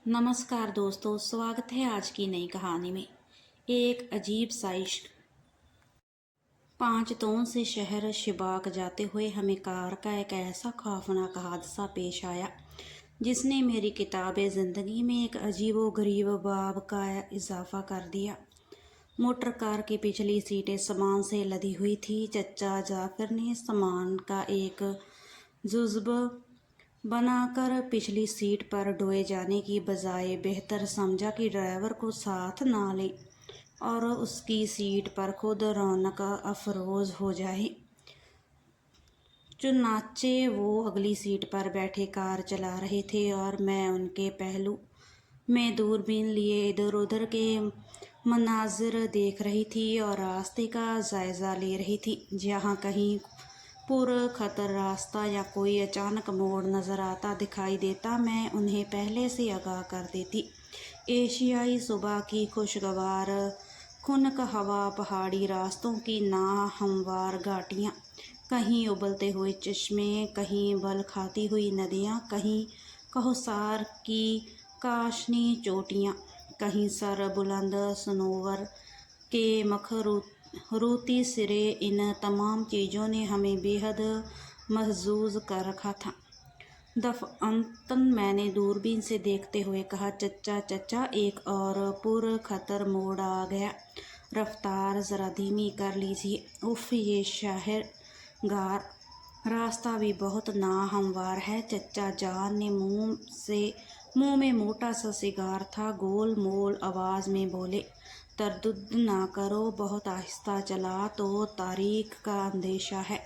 नमस्कार दोस्तों, स्वागत है आज की नई कहानी में। एक अजीब सा इश्क। 5 से शहर शिबाक जाते हुए हमें कार का एक ऐसा खौफनाक हादसा पेश आया जिसने मेरी किताबे ज़िंदगी में एक अजीबो-गरीब बाब का इजाफा कर दिया। मोटर कार की पिछली सीटें सामान से लदी हुई थी। चचा जाफर ने सामान का एक जुज़्व बनाकर पिछली सीट पर ढोए जाने की बजाय बेहतर समझा कि ड्राइवर को साथ ना ले और उसकी सीट पर खुद रौनक अफरोज़ हो जाए। चुनाचे वो अगली सीट पर बैठे कार चला रहे थे और मैं उनके पहलू में दूरबीन लिए इधर उधर के मनाजिर देख रही थी और रास्ते का जायज़ा ले रही थी। जहाँ कहीं खतर रास्ता या कोई अचानक मोड़ नज़र आता दिखाई देता, मैं उन्हें पहले से आगाह कर देती। एशियाई सुबह की खुशगवार खुनक हवा, पहाड़ी रास्तों की नाहमवार घाटियाँ, कहीं उबलते हुए चश्मे, कहीं बल खाती हुई नदियाँ, कहीं कौसार की काशनी चोटियाँ, कहीं सर बुलंद सनोवर के मखरूती सिरे, इन तमाम चीज़ों ने हमें बेहद महजूज कर रखा था। दफ़अतन मैंने दूरबीन से देखते हुए कहा, चचा चचा, एक और खतर मोड़ आ गया, रफ्तार ज़रा धीमी कर लीजिए। उफ़, ये शहरगार रास्ता भी बहुत नाहमवार है। चचा जान ने मुंह में मोटा सा सिगार था, गोल मोल आवाज़ में बोले, तरद्दुद ना करो, बहुत आहिस्ता चला तो तारीख का अंदेशा है।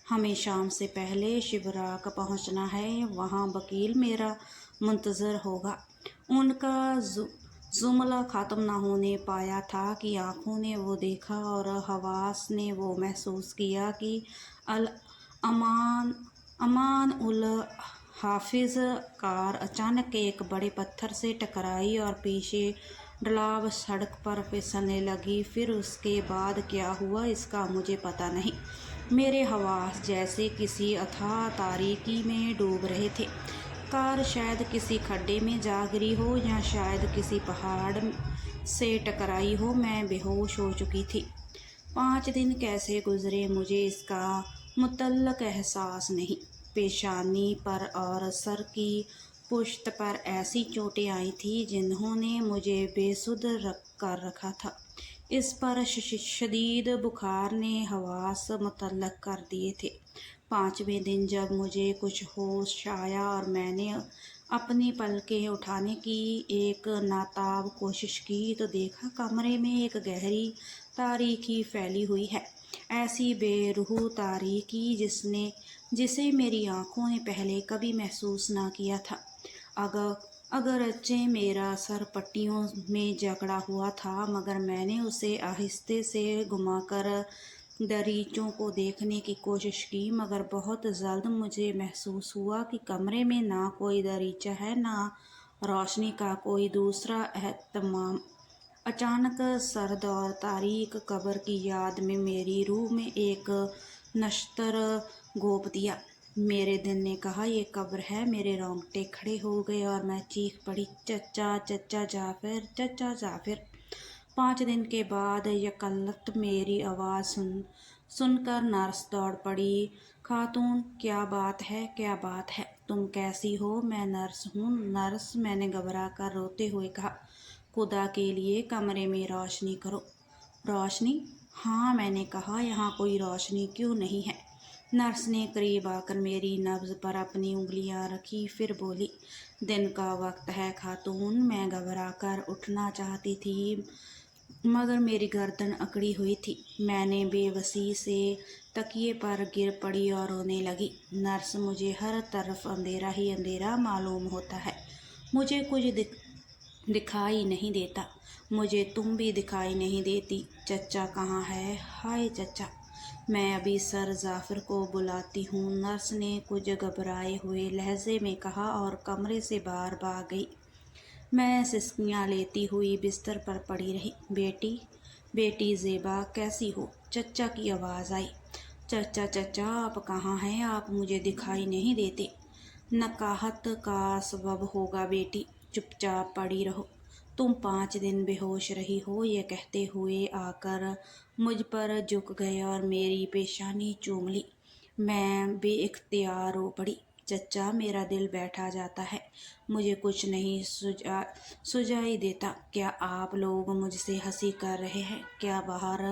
हमें शाम से पहले शिबराक पहुंचना है, वहाँ वकील मेरा मुंतज़र होगा। उनका जुमला ख़त्म न होने पाया था कि आँखों ने वो देखा और हवास ने वो महसूस किया कि अमान उल हाफिज़ कार अचानक एक बड़े पत्थर से टकराई और पीछे ढलाव सड़क पर फिसलने लगी। फिर उसके बाद क्या हुआ इसका मुझे पता नहीं। मेरे हवास जैसे किसी अथाह तारीकी में डूब रहे थे। कार शायद किसी खड्डे में जा गिरी हो या शायद किसी पहाड़ से टकराई हो। मैं बेहोश हो चुकी थी। 5 दिन कैसे गुजरे मुझे इसका मुतल्लक एहसास नहीं। पेशानी पर और सर की पुश्त पर ऐसी चोटें आई थी जिन्होंने मुझे बेसुध कर रखा था। इस पर शदीद बुखार ने हवास मुतल्लक कर दिए थे। 5वें दिन जब मुझे कुछ होश आया और मैंने अपनी पलकें उठाने की एक नाताब कोशिश की तो देखा कमरे में एक गहरी तारीकी फैली हुई है। ऐसी बेरूह तारीकी जिसे मेरी आँखों ने पहले कभी महसूस ना किया था। अगरचे मेरा सर पट्टियों में जकड़ा हुआ था, मगर मैंने उसे आहिस्ते से घुमाकर दरीचों को देखने की कोशिश की, मगर बहुत जल्द मुझे महसूस हुआ कि कमरे में ना कोई दरीचा है, ना रोशनी का कोई दूसरा एहतमाम। अचानक सर्द और तारीक कब्र की याद में मेरी रूह में एक नश्तर गोप दिया। मेरे दिल ने कहा, ये कब्र है। मेरे रोंगटे खड़े हो गए और मैं चीख पड़ी, चचा चचा जाफिर, चचा जाफिर। 5 दिन के बाद यकल्लत मेरी आवाज़ सुनकर नर्स दौड़ पड़ी। खातून, क्या बात है, क्या बात है? तुम कैसी हो? मैं नर्स हूँ। नर्स, मैंने घबरा कर रोते हुए कहा, खुदा के लिए कमरे में रोशनी करो। रोशनी? हाँ, मैंने कहा, यहाँ कोई रोशनी क्यों नहीं है? नर्स ने करीब आकर मेरी नब्ज़ पर अपनी उंगलियां रखी, फिर बोली, दिन का वक्त है खातून। मैं घबरा कर उठना चाहती थी, मगर मेरी गर्दन अकड़ी हुई थी। मैंने बेबसी से तकिए पर गिर पड़ी और रोने लगी। नर्स, मुझे हर तरफ अंधेरा ही अंधेरा मालूम होता है। मुझे कुछ दिखाई नहीं देता। मुझे तुम भी दिखाई नहीं देती। चचा कहाँ है? हाय चचा, मैं अभी सर जाफर को बुलाती हूँ, नर्स ने कुछ घबराए हुए लहजे में कहा और कमरे से बाहर भाग गई। मैं सिसकियाँ लेती हुई बिस्तर पर पड़ी रही। बेटी, बेटी ज़ेबा, कैसी हो? चचा की आवाज़ आई। चचा चचा, आप कहाँ हैं? आप मुझे दिखाई नहीं देते। नकाहत का सबब होगा बेटी। चुपचाप पड़ी रहो। तुम 5 दिन बेहोश रही हो, ये कहते हुए आकर मुझ पर झुक गए और मेरी पेशानी चूम ली। मैं बेइख्तियार रो पड़ी। चचा, मेरा दिल बैठा जाता है, मुझे कुछ नहीं सुझाई देता। क्या आप लोग मुझसे हंसी कर रहे हैं? क्या बाहर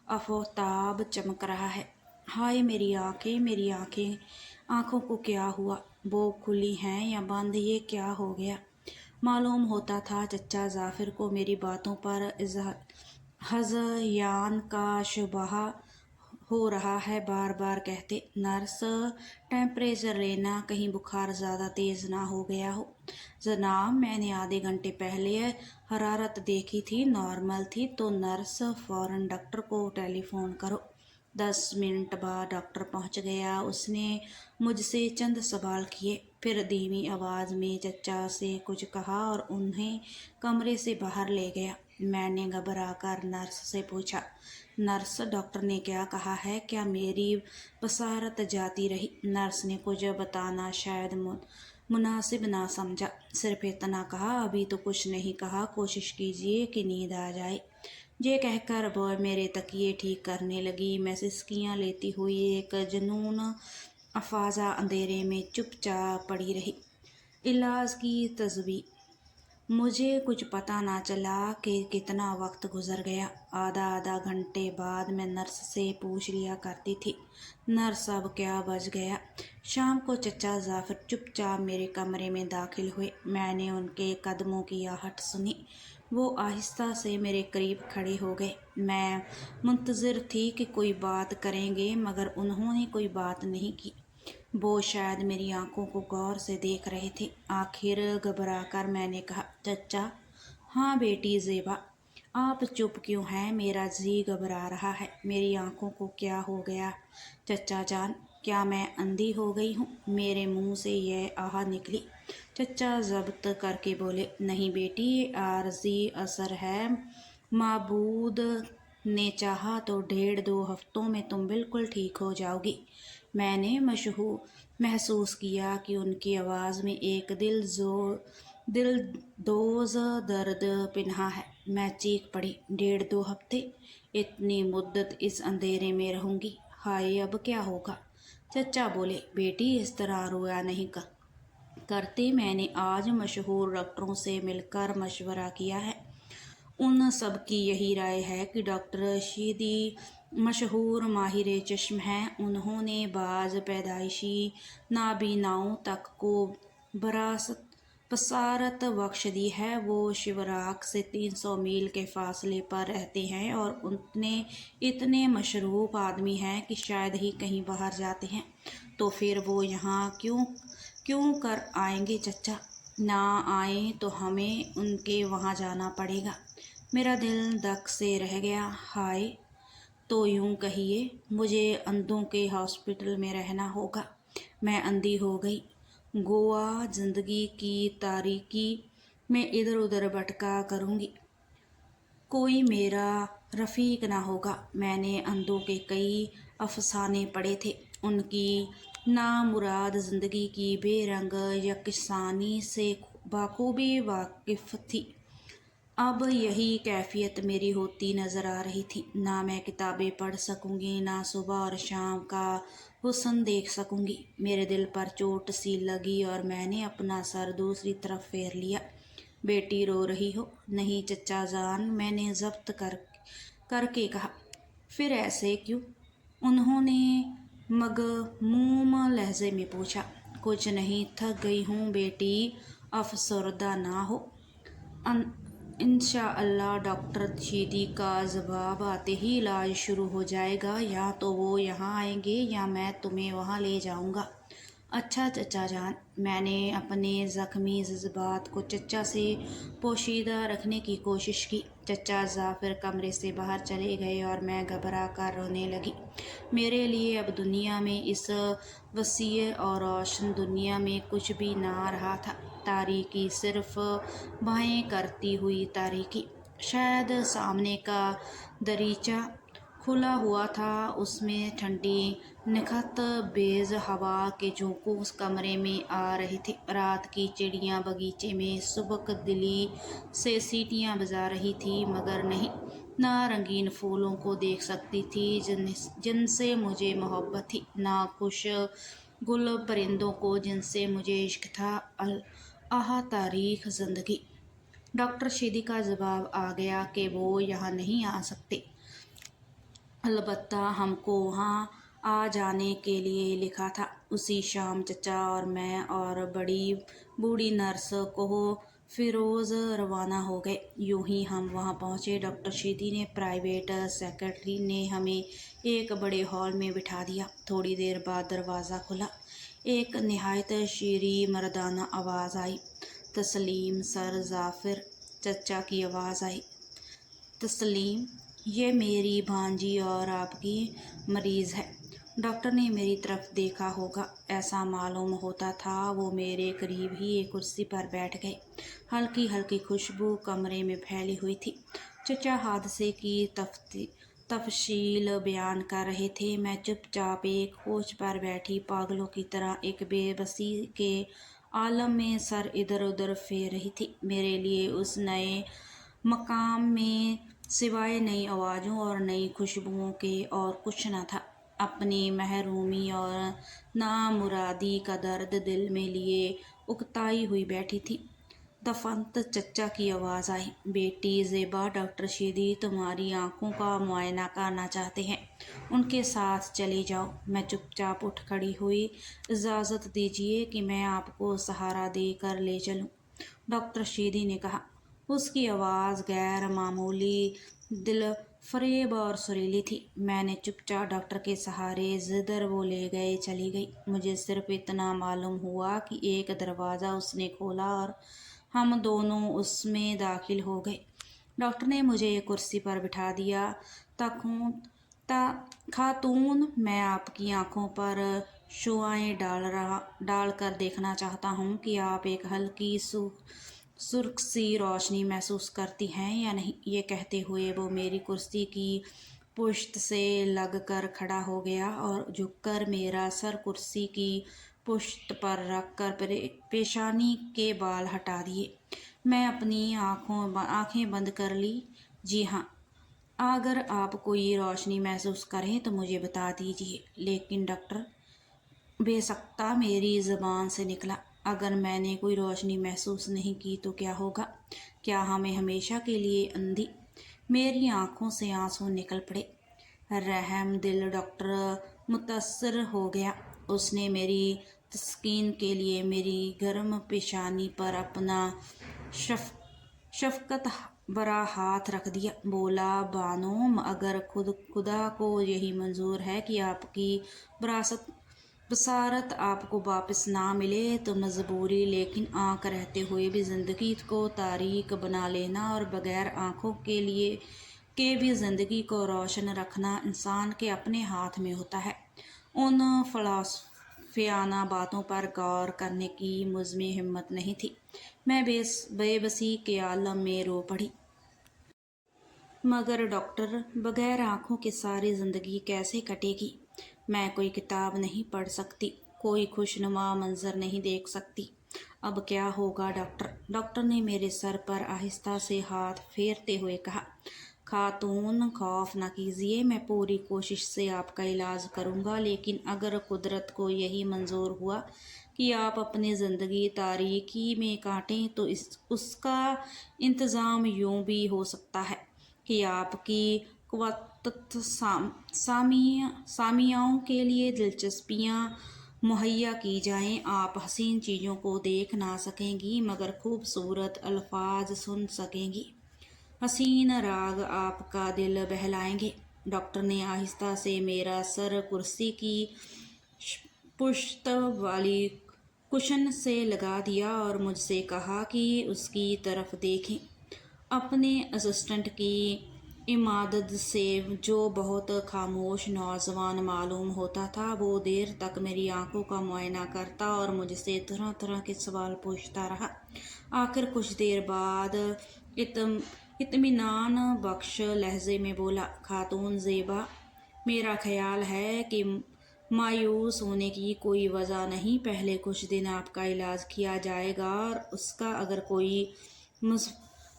आफताब चमक रहा है? हाय मेरी आंखें, मेरी आंखें, आंखों को क्या हुआ? वो खुली हैं या बंद? ये क्या हो गया? मालूम होता था चचा जाफिर को मेरी बातों पर हज़यान का शुबहा हो रहा है। बार बार कहते, नर्स टेम्परेचर लेना, कहीं बुखार ज़्यादा तेज़ ना हो गया हो। जनाब, मैंने आधे घंटे पहले हरारत देखी थी, नॉर्मल थी। तो नर्स, फ़ौरन डॉक्टर को टेलीफ़ोन करो। 10 मिनट बाद डॉक्टर पहुंच गया। उसने मुझसे चंद सवाल किए, फिर धीमी आवाज़ में चचा से कुछ कहा और उन्हें कमरे से बाहर ले गया। मैंने घबराकर नर्स से पूछा, नर्स, डॉक्टर ने क्या कहा है? क्या मेरी बसारत जाती रही? नर्स ने कुछ बताना शायद मुनासिब ना समझा, सिर्फ इतना कहा, अभी तो कुछ नहीं कहा, कोशिश कीजिए कि नींद आ जाए। ये कहकर वह मेरे तकिए ठीक करने लगी। मैं सिसकियाँ लेती हुई एक जुनून अफाजा अंधेरे में चुपचाप पड़ी रही। इलाज की तजवीज़। मुझे कुछ पता ना चला कि कितना वक्त गुजर गया। आधा घंटे बाद मैं नर्स से पूछ लिया करती थी, नर्स अब क्या बज गया? शाम को चचा जाफिर चुपचाप मेरे कमरे में दाखिल हुए। मैंने उनके कदमों की आहट सुनी। वो आहिस्ता से मेरे करीब खड़े हो गए। मैं मुंतज़िर थी कि कोई बात करेंगे, मगर उन्होंने कोई बात नहीं की। वो शायद मेरी आंखों को गौर से देख रहे थे। आखिर घबराकर मैंने कहा, चचा। हाँ बेटी ज़ेबा, आप चुप क्यों हैं? मेरा जी घबरा रहा है। मेरी आंखों को क्या हो गया? चचा जान, क्या मैं अंधी हो गई हूँ? मेरे मुंह से यह आह निकली। चचा ज़ब्त करके बोले, नहीं बेटी, ये आर्जी असर है। माबूद ने चाहा तो 1.5-2 हफ्तों में तुम बिल्कुल ठीक हो जाओगी। मैंने महसूस किया कि उनकी आवाज़ में एक दिलदोज़ दर्द पिन्हा है। मैं चीख पड़ी, 1.5-2 हफ्ते? इतनी मुद्दत इस अंधेरे में रहूंगी? हाय, अब क्या होगा? चचा बोले, बेटी इस तरह रोया नहीं करते। मैंने आज मशहूर डॉक्टरों से मिलकर मशवरा किया है। उन सब की यही राय है कि डॉक्टर रशीदी मशहूर माहिर चश्म हैं। उन्होंने बाज़ पैदाइशी नाबीनाओं तक को बसारत बख्श दी है। वो शिवराक से 300 मील के फासले पर रहते हैं और उतने इतने मशरूफ आदमी हैं कि शायद ही कहीं बाहर जाते हैं। तो फिर वो यहाँ क्यों कर आएंगे चचा? ना आए तो हमें उनके वहाँ जाना पड़ेगा। मेरा दिल धक से रह गया। हाय, तो यूँ कहिए मुझे अंधों के हॉस्पिटल में रहना होगा। मैं अंधी हो गई। गोवा जिंदगी की तारीकी में इधर उधर भटका करूँगी। कोई मेरा रफ़ीक ना होगा। मैंने अंधों के कई अफसाने पढ़े थे। उनकी नामुराद ज़िंदगी की बेरंग यकसानी से बाखूबी वाकिफ़ थी। अब यही कैफियत मेरी होती नज़र आ रही थी। ना मैं किताबें पढ़ सकूंगी, ना सुबह और शाम का हुस्न देख सकूंगी। मेरे दिल पर चोट सी लगी और मैंने अपना सर दूसरी तरफ फेर लिया। बेटी रो रही हो? नहीं चचा जान, मैंने ज़ब्त करके कहा। फिर ऐसे क्यों? उन्होंने मगमूम लहजे में पूछा। कुछ नहीं, थक गई हूँ बेटी, अफसरदा ना हो। इंशाअल्लाह डॉक्टर रशीदी का जवाब आते ही इलाज शुरू हो जाएगा। या तो वो यहाँ आएंगे या मैं तुम्हें वहाँ ले जाऊँगा। अच्छा चचा जान। मैंने अपने ज़ख्मी जज्बात को चचा से पोशीदा रखने की कोशिश की। चचा जाफिर कमरे से बाहर चले गए और मैं घबरा कर रोने लगी। मेरे लिए अब दुनिया में, इस वसीअ और रोशन दुनिया में कुछ भी ना रहा था। तारीकी, सिर्फ बाहें करती हुई तारीकी। शायद सामने का दरीचा खुला हुआ था। उसमें ठंडी निखत बेज हवा के झोंके उस कमरे में आ रहे थे। रात की चिड़ियाँ बगीचे में सुबक दिली से सीटियाँ बजा रही थी, मगर नहीं, ना रंगीन फूलों को देख सकती थी जिनसे मुझे मोहब्बत थी, ना खुश गुल परिंदों को जिनसे मुझे इश्क था। आह तारीख जिंदगी। डॉक्टर शीदी का जवाब आ गया कि वो यहाँ नहीं आ सकते। अलबत्ता हमको वहाँ आ जाने के लिए लिखा था। उसी शाम चचा और मैं और बड़ी बूढ़ी नर्स को फिरोज़ रवाना हो गए। यूं ही हम वहाँ पहुँचे। डॉक्टर शीदी ने प्राइवेट सेक्रेटरी ने हमें एक बड़े हॉल में बिठा दिया। थोड़ी देर बाद दरवाज़ा खुला। एक निहायत शीरी मर्दाना आवाज़ आई, तस्लीम सर जाफ़िर। चचा की आवाज़ आई, तस्लीम, ये मेरी भांजी और आपकी मरीज़ है। डॉक्टर ने मेरी तरफ देखा होगा, ऐसा मालूम होता था। वो मेरे करीब ही एक कुर्सी पर बैठ गए। हल्की हल्की खुशबू कमरे में फैली हुई थी। चचा हादसे की तफसील बयान कर रहे थे। मैं चुपचाप एक कोच पर बैठी पागलों की तरह एक बेबसी के आलम में सर इधर उधर फेर रही थी। मेरे लिए उस नए मकाम में सिवाय नई आवाज़ों और नई खुशबुओं के और कुछ न था। अपनी महरूमी और नामुरादी का दर्द दिल में लिए उकताई हुई बैठी थी। दफंत चचा की आवाज़ आई, बेटी ज़ेबा, डॉक्टर शीदी तुम्हारी आंखों का मुआयना करना चाहते हैं, उनके साथ चली जाओ। मैं चुपचाप उठ खड़ी हुई। इजाज़त दीजिए कि मैं आपको सहारा देकर ले चलूं, डॉक्टर शीदी ने कहा। उसकी आवाज़ गैर मामूली दिल फरेब और सुरीली थी। मैंने चुपचाप डॉक्टर के सहारे जिधर वो ले गए चली गई। मुझे सिर्फ इतना मालूम हुआ कि एक दरवाज़ा उसने खोला और हम दोनों उसमें दाखिल हो गए। डॉक्टर ने मुझे एक कुर्सी पर बिठा दिया। खातून, मैं आपकी आंखों पर शुआएं डाल कर देखना चाहता हूँ कि आप एक हल्की सुर्ख सी रोशनी महसूस करती हैं या नहीं। ये कहते हुए वो मेरी कुर्सी की पुश्त से लगकर खड़ा हो गया और झुककर मेरा सर कुर्सी की पुश्त पर रखकर पेशानी के बाल हटा दिए। मैं अपनी आंखें बंद कर ली। जी हाँ, अगर आप कोई रोशनी महसूस करें तो मुझे बता दीजिए। लेकिन डॉक्टर, बेसख्ता मेरी ज़बान से निकला, अगर मैंने कोई रोशनी महसूस नहीं की तो क्या होगा? क्या हमें हमेशा के लिए अंधी? मेरी आंखों से आंसू निकल पड़े। रहम दिल डॉक्टर मुतासर हो गया। उसने मेरी तस्कीन के लिए मेरी गर्म पेशानी पर अपना शफकत भरा हाथ रख दिया। बोला, बानो, अगर खुदा को यही मंजूर है कि आपकी बसारत आपको वापस ना मिले तो मजबूरी, लेकिन आँख रहते हुए भी ज़िंदगी को तारीक बना लेना और बग़ैर आँखों के भी ज़िंदगी को रोशन रखना इंसान के अपने हाथ में होता है। उन फ़िलासफ़ियाना बातों पर गौर करने की मुझमें हिम्मत नहीं थी। मैं बेबसी के आलम में रो पड़ी। मगर डॉक्टर, बग़ैर आँखों के सारी ज़िंदगी कैसे कटेगी? मैं कोई किताब नहीं पढ़ सकती, कोई खुशनुमा मंजर नहीं देख सकती। अब क्या होगा डॉक्टर? डॉक्टर ने मेरे सर पर आहिस्ता से हाथ फेरते हुए कहा, खातून, खौफ न कीजिए, मैं पूरी कोशिश से आपका इलाज करूँगा। लेकिन अगर कुदरत को यही मंजूर हुआ कि आप अपनी ज़िंदगी तारीकी में काटें तो उसका इंतज़ाम यूँ भी हो सकता है कि आपकी क़ुव्वत सामियाओं के लिए दिलचस्पियाँ मुहैया की जाएं। आप हसीन चीज़ों को देख ना सकेंगी, मगर खूबसूरत अल्फाज सुन सकेंगी। हसीन राग आपका दिल बहलाएंगे। डॉक्टर ने आहिस्ता से मेरा सर कुर्सी की पुश्त वाली कुशन से लगा दिया और मुझसे कहा कि उसकी तरफ देखें। अपने असिस्टेंट की इमादत से, जो बहुत खामोश नौजवान मालूम होता था, वो देर तक मेरी आंखों का मुआयना करता और मुझसे तरह तरह के सवाल पूछता रहा। आखिर कुछ देर बाद इत्मीनान बख्श लहजे में बोला। खातून ज़ेबा, मेरा ख्याल है कि मायूस होने की कोई वजह नहीं। पहले कुछ दिन आपका इलाज किया जाएगा और उसका अगर कोई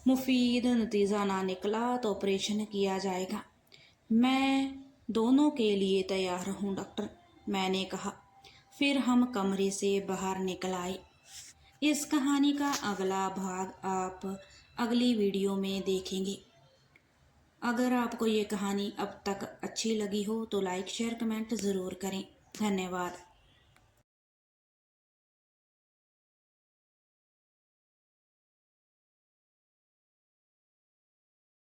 मुफीद नतीजा ना निकला तो ऑपरेशन किया जाएगा। मैं दोनों के लिए तैयार हूँ डॉक्टर, मैंने कहा। फिर हम कमरे से बाहर निकल आए। इस कहानी का अगला भाग आप अगली वीडियो में देखेंगे। अगर आपको ये कहानी अब तक अच्छी लगी हो तो लाइक शेयर कमेंट ज़रूर करें। धन्यवाद।